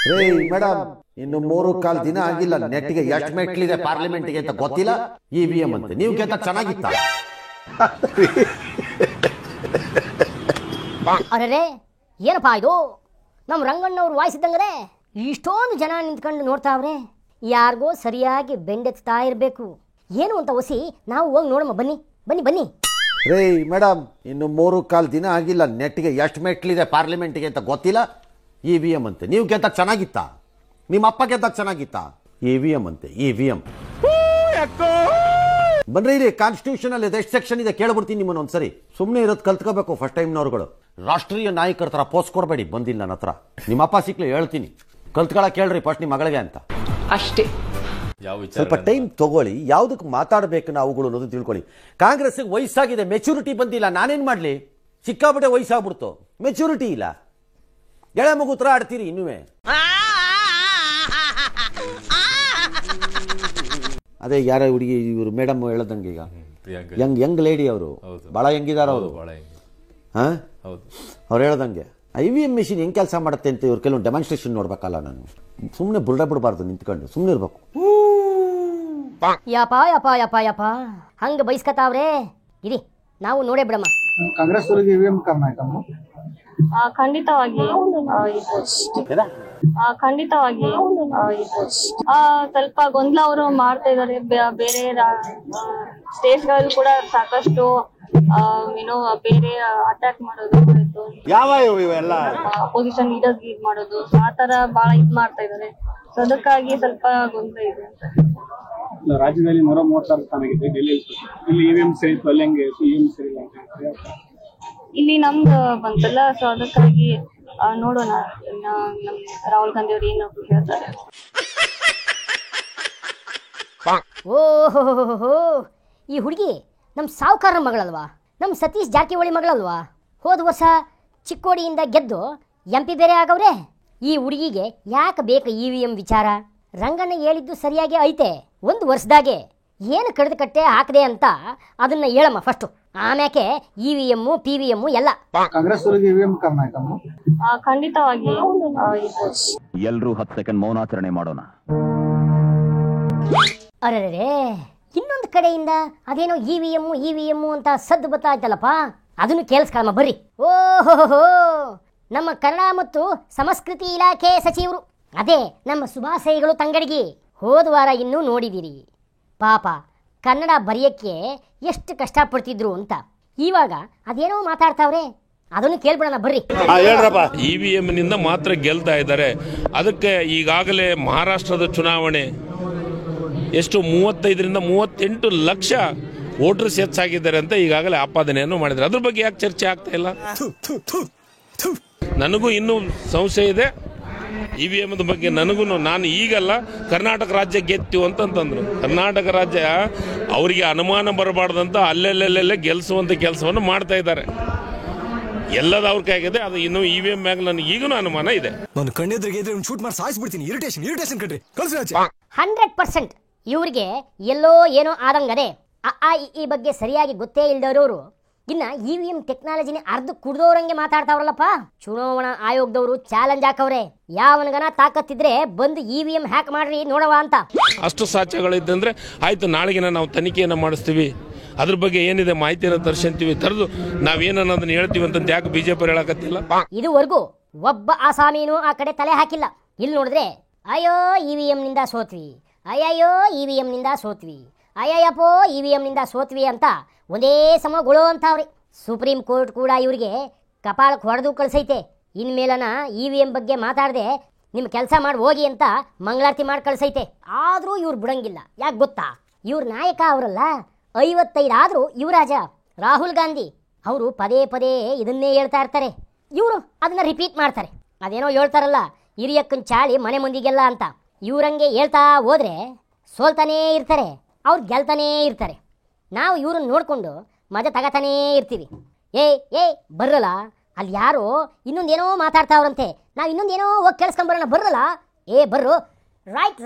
ರೇ ಮೇಡಮ್, ಇನ್ನು 3 ದಿನ ಆಗಿಲ್ಲ, ನೆಟ್ಗೆ ಎಷ್ಟು ಮೆಟ್ಲಿದೆ ಪಾರ್ಲಿಮೆಂಟ್ಗೆ ಅಂತ ಗೊತ್ತಿಲ್ಲ. EVM ಅಂತ ನೀವು ಗೆದ್ದ ಚೆನ್ನಾಗಿತ್ತ? ಅರೆ ಏನಪ್ಪಾ ಇದು, ನಮ್ಮ ರಂಗಣ್ಣವ್ರು ವಾಯ್ಸ್ ಇದ್ದಂಗದೆ ಇಷ್ಟೊಂದು ಜನ ನಿಂತ್ಕೊಂಡು ನೋಡ್ತಾವ್ರೆ. ಯಾರಿಗೋ ಸರಿಯಾಗಿ ಬೆಂಡೆತ್ತಾ ಇರಬೇಕು ಏನು ಅಂತ ಹೊಸಿ ನಾವು ಹೋಗಿ ನೋಡಮ್ಮ. ಬನ್ನಿ ಬನ್ನಿ ಬನ್ನಿ. ರೇ ಮೇಡಮ್, ಇನ್ನು 3 ದಿನ ಆಗಿಲ್ಲ, ನೆಟ್ಗೆ ಎಷ್ಟು ಮೆಟ್ಲಿದೆ ಪಾರ್ಲಿಮೆಂಟ್ಗೆ ಅಂತ ಗೊತ್ತಿಲ್ಲ. EVM ಅಂತೆ ನೀವು ಗೆದ್ದ ಚೆನ್ನಾಗಿತ್ತ? ನಿಮ್ಮ ಅಪ್ಪ ಗೆದ್ದ ಚೆನ್ನಾಗಿತ್ತ? EVM ಅಂತೆ EVM. ಬನ್ರಿ, ಇಲ್ಲಿ ಕಾನ್ಸ್ಟಿಟ್ಯೂಷನ್ ಅಲ್ಲಿ ಎಷ್ಟು ಸೆಕ್ಷನ್ ಇದೆ ಕೇಳ್ಬಿಡ್ತೀನಿ ನಿಮ್ಮನ್ನ ಒಂದ್ಸರಿ. ಸುಮ್ಮನೆ ಇರೋದು ಕಲ್ತ್ಕೋಬೇಕು ಫಸ್ಟ್ ಟೈಮ್ನವ್ರುಗಳು. ರಾಷ್ಟ್ರೀಯ ನಾಯಕರ ಥರ ಪೋಸ್ಟ್ ಕೊಡಬೇಡಿ. ಬಂದಿಲ್ಲ ನನ್ನ ಹತ್ರ, ನಿಮ್ಮ ಅಪ್ಪ ಸಿಕ್ಲಿ ಹೇಳ್ತೀನಿ. ಕಲ್ತ್ಕೊಳಕ್ ಕೇಳ್ರಿ ಫಸ್ಟ್ ನಿಮ್ಮ ಮಗಳಿಗೆ ಅಂತ ಅಷ್ಟೇ. ಸ್ವಲ್ಪ ಟೈಮ್ ತಗೊಳ್ಳಿ, ಯಾವುದಕ್ಕೆ ಮಾತಾಡಬೇಕು ನಾವುಗಳು ಅನ್ನೋದು ತಿಳ್ಕೊಳ್ಳಿ. ಕಾಂಗ್ರೆಸ್ಗೆ ವಯಸ್ಸಾಗಿದೆ, ಮೆಚುರಿಟಿ ಬಂದಿಲ್ಲ. ನಾನೇನ್ ಮಾಡ್ಲಿ? ಸಿಕ್ಕಾಬಿಟ್ಟೆ ವಯಸ್ಸಾಗ್ಬಿಡ್ತು, ಮೆಚುರಿಟಿ ಇಲ್ಲ. ಎಳೆ ಮಗು ಹತ್ರ ಆಡ್ತೀರಿ ಇನ್ನುವೇ. ಅದೇ ಯಾರ ಹುಡುಗಿ ಇವರು ಮೇಡಮ್ ಹೇಳದಂಗೆ, ಈಗ ಯಂಗ್ ಲೇಡಿ ಅವರು ಬಹಳ ಹೆಂಗಿದಾರ ಅವರು. ಅವ್ರು ಹೇಳ್ದಂಗೆ IVM ಮಿಷಿನ್ ಹೆಂಗ್ ಕೆಲಸ ಮಾಡುತ್ತೆ ಅಂತ ಇವ್ರು ಕೆಲವೊಂದು ಡೆಮಾನ್ಸ್ಟ್ರೇಷನ್ ನೋಡ್ಬೇಕಲ್ಲ. ನಾನು ಸುಮ್ಮನೆ ಬುರ್ಡ ಬಿಡಬಾರ್ದು, ನಿಂತ್ಕೊಂಡು ಸುಮ್ಮನೆ ಇರ್ಬೇಕು. ಯಪ್ಪ ಯಪ್ಪ ಯಪ್ಪ ಯಪ್ಪ ಹಂಗ ಬೈಸ್ಕತಾವ್ರೆ. ಇರಿ ನಾವು ನೋಡೇ ಬಿಡಮ್ಮ. ಕಾಂಗ್ರೆಸ್ EVM ಕಾರಣ ಆಯ್ತಮ್ಮ. ಖಂಡಿತವಾಗಿ ಖಂಡಿತವಾಗಿ ಸ್ವಲ್ಪ ಗೊಂದಲ ಅವರು ಮಾಡ್ತಾ ಇದಾರೆ. ಬೇರೆ ಸ್ಟೇಟ್ಗಳಲ್ಲಿ ಕೂಡ ಸಾಕಷ್ಟು ಏನೋ ಬೇರೆ ಅಟ್ಯಾಕ್ ಮಾಡೋದು, ಅಪೋಸಿಷನ್ ಲೀಡರ್ಸ್ ಇದ್ ಮಾಡೋದು, ಆತರ ಬಹಳ ಇದ್ ಮಾಡ್ತಾ ಇದಾರೆ. ಸೊ ಅದಕ್ಕಾಗಿ ಸ್ವಲ್ಪ ಗೊಂದಲ ಇದೆ ಅಂತ. ರಾಜ್ಯದಲ್ಲಿ 136 ಸ್ಥಾನ ಇದೆ, ಡೆಲ್ಲಿ ಇಲ್ಲಿ EVM ಸರಿ ಇತ್ತು, ಅಲ್ಲಿ ಹೆಂಗೆ EVM ಸರಿ ಇಲ್ಲ ಅಂತ ಇಲ್ಲಿ ನಮ್ದು ಬಂತಲ್ಲ. ಸೊ ಅದಕ್ಕಾಗಿ ನೋಡೋಣ ನಮ್ ರಾಹುಲ್ ಗಾಂಧಿ ಅವ್ರು ಏನು ಹೇಳ್ತಾರೆ. ಓಹೋ, ಈ ಹುಡುಗಿ ನಮ್ಮ ಸಾವುಕಾರ ಮಗಳಲ್ವಾ? ನಮ್ಮ ಸತೀಶ್ ಜಾರಕಿಹೊಳಿ ಮಗಳಲ್ವಾ? ಹೋದ ವರ್ಷ ಚಿಕ್ಕೋಡಿಯಿಂದ ಗೆದ್ದು MP ಬೇರೆ ಆಗವ್ರೆ. ಈ ಹುಡುಗಿಗೆ ಯಾಕೆ ಬೇಕು EVM ವಿಚಾರ? ರಂಗಣ್ಣ ಹೇಳಿದ್ದು ಸರಿಯಾಗಿ ಐತೆ. 1 ವರ್ಷದಾಗೆ ಏನು ಕಡಿದು ಕಟ್ಟೆ ಹಾಕದೆ ಅಂತ ಅದನ್ನ ಹೇಳಮ್ಮ ಫಸ್ಟು, ಆಮ್ಯಾಕೆ EVM PVM ಎಲ್ಲ. ಕಾಂಗ್ರೆಸ್ EVM ಕಾರಣ ಆಯ್ತಮ್ಮ. ಖಂಡಿತವಾಗಿ ಎಲ್ಲರೂ 10 ಸೆಕೆಂಡ್ ಮೌನಾಚರಣೆ ಮಾಡೋಣ. ಅರೆ ಇನ್ನೊಂದು ಕಡೆಯಿಂದ ಅದೇನೋ EVM ಅಂತ ಸದ್ದು ಬತ್ತಾಯ್ತಲ್ಲಪ್ಪ, ಅದನ್ನು ಕೇಳಿಸ್ಕೊಳ್ಳಮ್ಮ ಬರ್ರಿ. ಓಹೋ, ನಮ್ಮ ಕನ್ನಡ ಮತ್ತು ಸಂಸ್ಕೃತಿ ಇಲಾಖೆ ಸಚಿವರು, ಅದೇ ನಮ್ಮ ಸುಭಾಷಯ್ಯಗಳು ತಂಗಡಿಗೆ ಹೋದ ವಾರ ಇನ್ನೂ ನೋಡಿದಿರಿ. ಪಾಪ ಕನ್ನಡ ಬರೆಯಕ್ಕೆ ಎಷ್ಟು ಕಷ್ಟಪಡ್ತಿದ್ರು ಅಂತ. ಇವಾಗ ಅದೇನೋ ಮಾತಾಡ್ತಾವ್ರೆ, ಅದನ್ನು ಕೇಳ್ಬಿಡೋಣ ಬರ್ರಿ. EVM ನಿಂದ ಮಾತ್ರ ಗೆಲ್ತಾ ಇದ್ದಾರೆ. ಅದಕ್ಕೆ ಈಗಾಗಲೇ ಮಹಾರಾಷ್ಟ್ರದ ಚುನಾವಣೆ ಎಷ್ಟು 35ರಿಂದ 38 ಲಕ್ಷ ವೋಟರ್ಸ್ ಹೆಚ್ಚಾಗಿದ್ದಾರೆ ಅಂತ ಈಗಾಗಲೇ ಆಪಾದನೆಯನ್ನು ಮಾಡಿದ್ದಾರೆ. ಅದ್ರ ಬಗ್ಗೆ ಯಾಕೆ ಚರ್ಚೆ ಆಗ್ತಾ ಇಲ್ಲ? ನನಗೂ ಇನ್ನೂ ಸಂಶಯ ಇದೆ EVM ಬಗ್ಗೆ. ನಾನು ಈಗಲ್ಲ, ಕರ್ನಾಟಕ ರಾಜ್ಯ ಗೆತ್ತು ಅಂತಂದ್ರು. ಕರ್ನಾಟಕ ರಾಜ್ಯ ಅವರಿಗೆ ಅನುಮಾನ ಬರಬಾರ್ದಂತ ಅಲ್ಲೆಲ್ಲೆಲ್ಲೆಲ್ಲೇ ಗೆಲ್ಲಿಸುವಂತ ಕೆಲಸವನ್ನು ಮಾಡ್ತಾ ಇದ್ದಾರೆ. ಎಲ್ಲದ ಅವ್ರ ಕೈಗಿದೆ. ಅದು ಇನ್ನು EVM ಮ್ಯಾಗ ನನಗೆ ಈಗಲೂ ಅನುಮಾನ ಇದೆ. ನಾನು ಕಣ್ಣೆದ್ರಿಗೆ ಶೂಟ್ ಮಾಡಿ ಸಾಯಿಸ್ಬಿಡ್ತೀನಿ. ಇರಿಟೇಷನ್ ಕಣ್ರಿ. 100% ಇವ್ರಿಗೆ ಎಲ್ಲೋ ಏನೋ ಆದಂಗದೆ. ಈ ಬಗ್ಗೆ ಸರಿಯಾಗಿ ಗೊತ್ತೇ ಇಲ್ದವರು ಇನ್ನ EVM ಟೆಕ್ನಾಲಜಿನ ಅರ್ಧ ಕುಡ್ದೋರಂಗೆ ಮಾತಾಡ್ತಾವ್ರಲ್ಲಪ್ಪ. ಚುನಾವಣಾ ಆಯೋಗದವರು ಚಾಲೆಂಜ್ ಹಾಕವ್ರೆ, ಯಾವನಿಗನ ತಾಕತ್ತಿದ್ರೆ ಬಂದು EVM ಹ್ಯಾಕ್ ಮಾಡ್ರಿ ನೋಡವ ಅಂತ. ಅಷ್ಟು ಸಾಕ್ಷ್ಯಗಳಿದ್ದಂದ್ರೆ ಆಯ್ತು, ನಾಳೆಗೆ ನಾವು ತನಿಖೆಯನ್ನು ಮಾಡಿಸ್ತೀವಿ, ಅದ್ರ ಬಗ್ಗೆ ಏನಿದೆ ಮಾಹಿತಿಯನ್ನು ತರ್ಸಂತೀವಿ, ತರದು ನಾವೇನನ್ನೋದನ್ನ ಹೇಳ್ತೀವಿ ಅಂತ ಯಾಕೆ BJP ಹೇಳಕತ್ತಿಲ್ಲ? ಇದುವರೆಗೂ ಒಬ್ಬ ಆಸಾಮೀನು ಆ ಕಡೆ ತಲೆ ಹಾಕಿಲ್ಲ. ಇಲ್ಲಿ ನೋಡಿದ್ರೆ ಅಯ್ಯೋ EVM ನಿಂದ ಸೋತ್ವಿ, ಅಯ್ಯಯ್ಯೋ EVM ನಿಂದ ಸೋತ್ವಿ, ಅಯ್ಯಯ್ಯಪ್ಪೋ EVM ನಿಂದ ಸೋತ್ವಿ ಅಂತ ಒಂದೇ ಸಮ ಗೊಳೋ ಅಂತಾವ್ರಿ. ಸುಪ್ರೀಂ ಕೋರ್ಟ್ ಕೂಡ ಇವರಿಗೆ ಕಪಾಳಕ್ಕೆ ಹೊಡೆದು ಕಳ್ಸೈತೆ. ಇನ್ಮೇಲನ EVM ಬಗ್ಗೆ ಮಾತಾಡದೆ ನಿಮ್ಮ ಕೆಲಸ ಮಾಡಿ ಹೋಗಿ ಅಂತ ಮಂಗಳಾರತಿ ಮಾಡಿ ಕಳ್ಸೈತೆ. ಆದರೂ ಇವ್ರು ಬಿಡಂಗಿಲ್ಲ. ಯಾಕೆ ಗೊತ್ತಾ? ಇವ್ರ ನಾಯಕ ಅವರಲ್ಲ, 55 ಆದರೂ ಯುವರಾಜ ರಾಹುಲ್ ಗಾಂಧಿ ಅವರು ಪದೇ ಪದೇ ಇದನ್ನೇ ಹೇಳ್ತಾ ಇರ್ತಾರೆ. ಇವರು ಅದನ್ನ ರಿಪೀಟ್ ಮಾಡ್ತಾರೆ. ಅದೇನೋ ಹೇಳ್ತಾರಲ್ಲ, ಹಿರಿಯಕ್ಕನ ಚಾಳಿ ಮನೆ ಮಂದಿಗೆಲ್ಲ ಅಂತ. ಇವ್ರಂಗೆ ಹೇಳ್ತಾ ಹೋದ್ರೆ ಸೋಲ್ತಾನೇ ಇರ್ತಾರೆ, ಅವ್ರು ಗೆಲ್ತಾನೇ ಇರ್ತಾರೆ. ನಾವು ಇವ್ರನ್ನ ನೋಡಿಕೊಂಡು ಮಜಾ ತಗತಾನೇ ಇರ್ತೀವಿ. ಏಯ್ ಬರ್ರಲ್ಲ, ಅಲ್ಲಿ ಯಾರೋ ಇನ್ನೊಂದೇನೋ ಮಾತಾಡ್ತಾವ್ರಂತೆ, ನಾವು ಇನ್ನೊಂದೇನೋ ಹೋಗಿ ಕೇಳಿಸ್ಕೊಂಬರೋಣ ಬರ್ರಲ್ಲ. ಬರ್ರು. ರೈಟ್